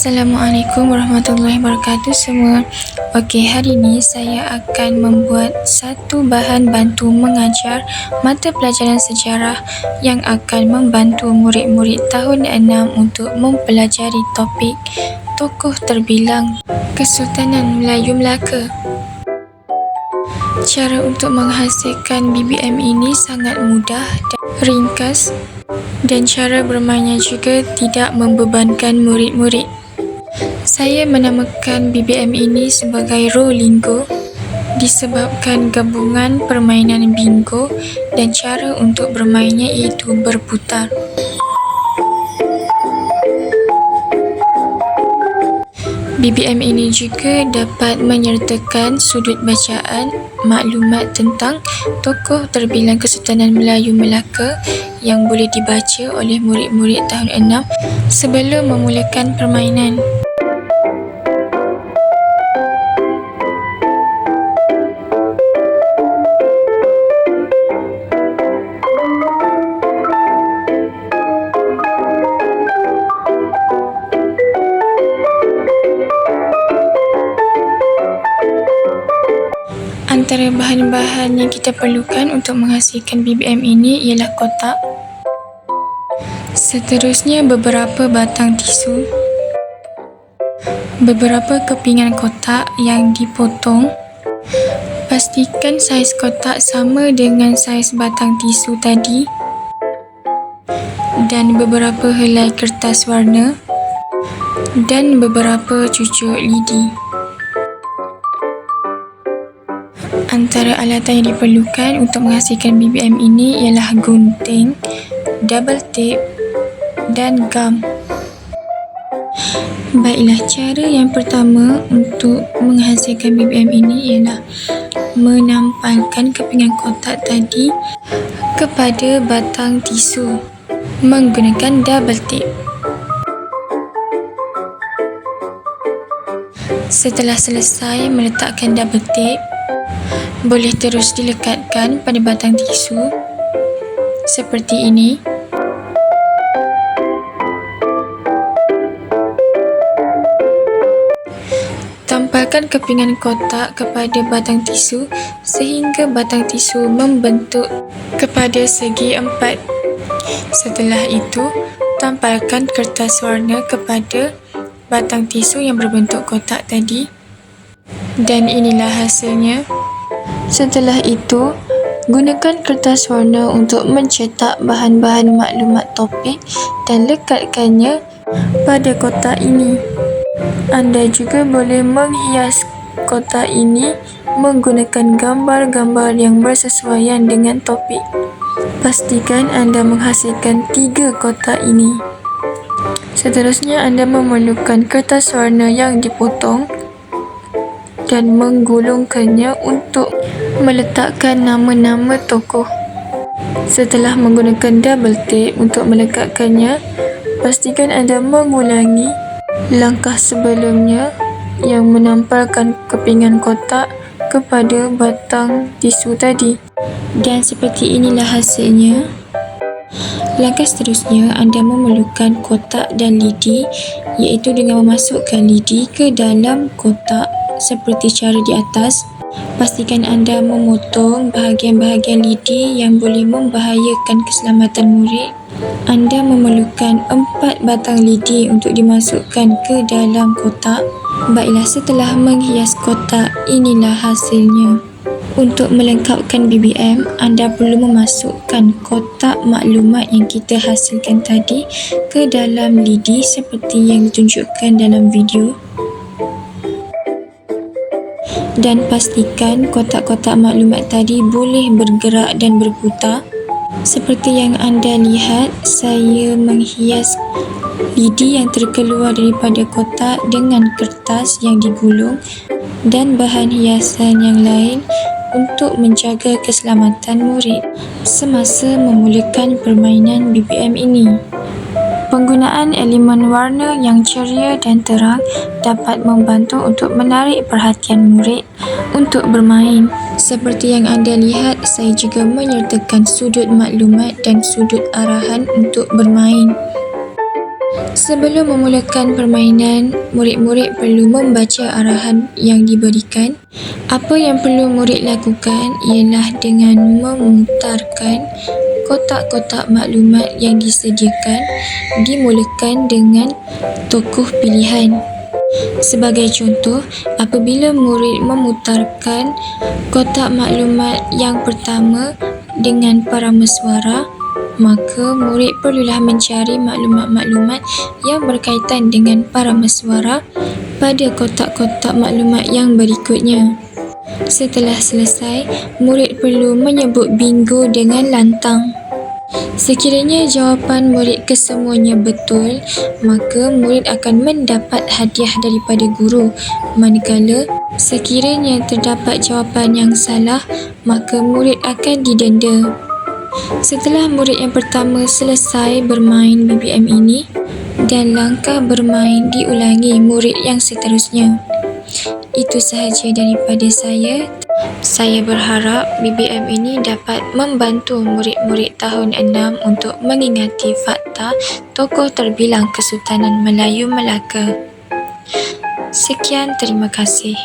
Assalamualaikum warahmatullahi wabarakatuh semua. Okey, hari ini saya akan membuat satu bahan bantu mengajar mata pelajaran sejarah yang akan membantu murid-murid tahun 6 untuk mempelajari topik tokoh terbilang Kesultanan Melayu Melaka. Cara untuk menghasilkan BBM ini sangat mudah dan ringkas, dan cara bermainnya juga tidak membebankan murid-murid. Saya menamakan BBM ini sebagai Rolingo disebabkan gabungan permainan bingo dan cara untuk bermainnya iaitu berputar. BBM ini juga dapat menyertakan sudut bacaan maklumat tentang tokoh terbilang Kesultanan Melayu Melaka yang boleh dibaca oleh murid-murid tahun 6 sebelum memulakan permainan. Antara bahan-bahan yang kita perlukan untuk menghasilkan BBM ini ialah kotak. Seterusnya beberapa batang tisu, beberapa kepingan kotak yang dipotong. Pastikan saiz kotak sama dengan saiz batang tisu tadi, dan beberapa helai kertas warna dan beberapa cucuk lidi. Antara alatan yang diperlukan untuk menghasilkan BBM ini ialah gunting, double tape dan gam. Baiklah, cara yang pertama untuk menghasilkan BBM ini ialah menampalkan kepingan kotak tadi kepada batang tisu menggunakan double tape. Setelah selesai meletakkan double tape, boleh terus dilekatkan pada batang tisu seperti ini. Tampalkan kepingan kotak kepada batang tisu sehingga batang tisu membentuk kepada segi 4. Setelah itu, tampalkan kertas warna kepada batang tisu yang berbentuk kotak tadi, dan inilah hasilnya. Setelah itu, gunakan kertas warna untuk mencetak bahan-bahan maklumat topik dan lekatkannya pada kotak ini. Anda juga boleh menghias kotak ini menggunakan gambar-gambar yang bersesuaian dengan topik. Pastikan anda menghasilkan 3 kotak ini. Seterusnya, anda memerlukan kertas warna yang dipotong dan menggulungkannya untuk meletakkan nama-nama tokoh. Setelah menggunakan double tape untuk melekatkannya, pastikan anda mengulangi langkah sebelumnya yang menampalkan kepingan kotak kepada batang tisu tadi. Dan seperti inilah hasilnya. Langkah seterusnya, anda memerlukan kotak dan lidi, iaitu dengan memasukkan lidi ke dalam kotak seperti cara di atas. Pastikan anda memotong bahagian-bahagian lidi yang boleh membahayakan keselamatan murid. Anda memerlukan 4 batang lidi untuk dimasukkan ke dalam kotak. Baiklah, setelah menghias kotak, inilah hasilnya. Untuk melengkapkan BBM, anda perlu memasukkan kotak maklumat yang kita hasilkan tadi ke dalam lidi seperti yang ditunjukkan dalam video. Dan pastikan kotak-kotak maklumat tadi boleh bergerak dan berputar. Seperti yang anda lihat, saya menghias lidi yang terkeluar daripada kotak dengan kertas yang digulung dan bahan hiasan yang lain untuk menjaga keselamatan murid semasa memulakan permainan BBM ini. Penggunaan elemen warna yang ceria dan terang dapat membantu untuk menarik perhatian murid untuk bermain. Seperti yang anda lihat, saya juga menyertakan sudut maklumat dan sudut arahan untuk bermain. Sebelum memulakan permainan, murid-murid perlu membaca arahan yang diberikan. Apa yang perlu murid lakukan ialah dengan memutarkan kotak-kotak maklumat yang disediakan, dimulakan dengan tokoh pilihan. Sebagai contoh, apabila murid memutarkan kotak maklumat yang pertama dengan parameswara, maka murid perlulah mencari maklumat-maklumat yang berkaitan dengan parameswara pada kotak-kotak maklumat yang berikutnya. Setelah selesai, murid perlu menyebut bingo dengan lantang. Sekiranya jawapan murid kesemuanya betul, maka murid akan mendapat hadiah daripada guru. Manakala sekiranya terdapat jawapan yang salah, maka murid akan didenda. Setelah murid yang pertama selesai bermain BBM ini dan langkah bermain diulangi murid yang seterusnya. Itu sahaja daripada saya. Saya berharap BBM ini dapat membantu murid-murid tahun 6 untuk mengingati fakta tokoh terbilang Kesultanan Melayu Melaka. Sekian, terima kasih.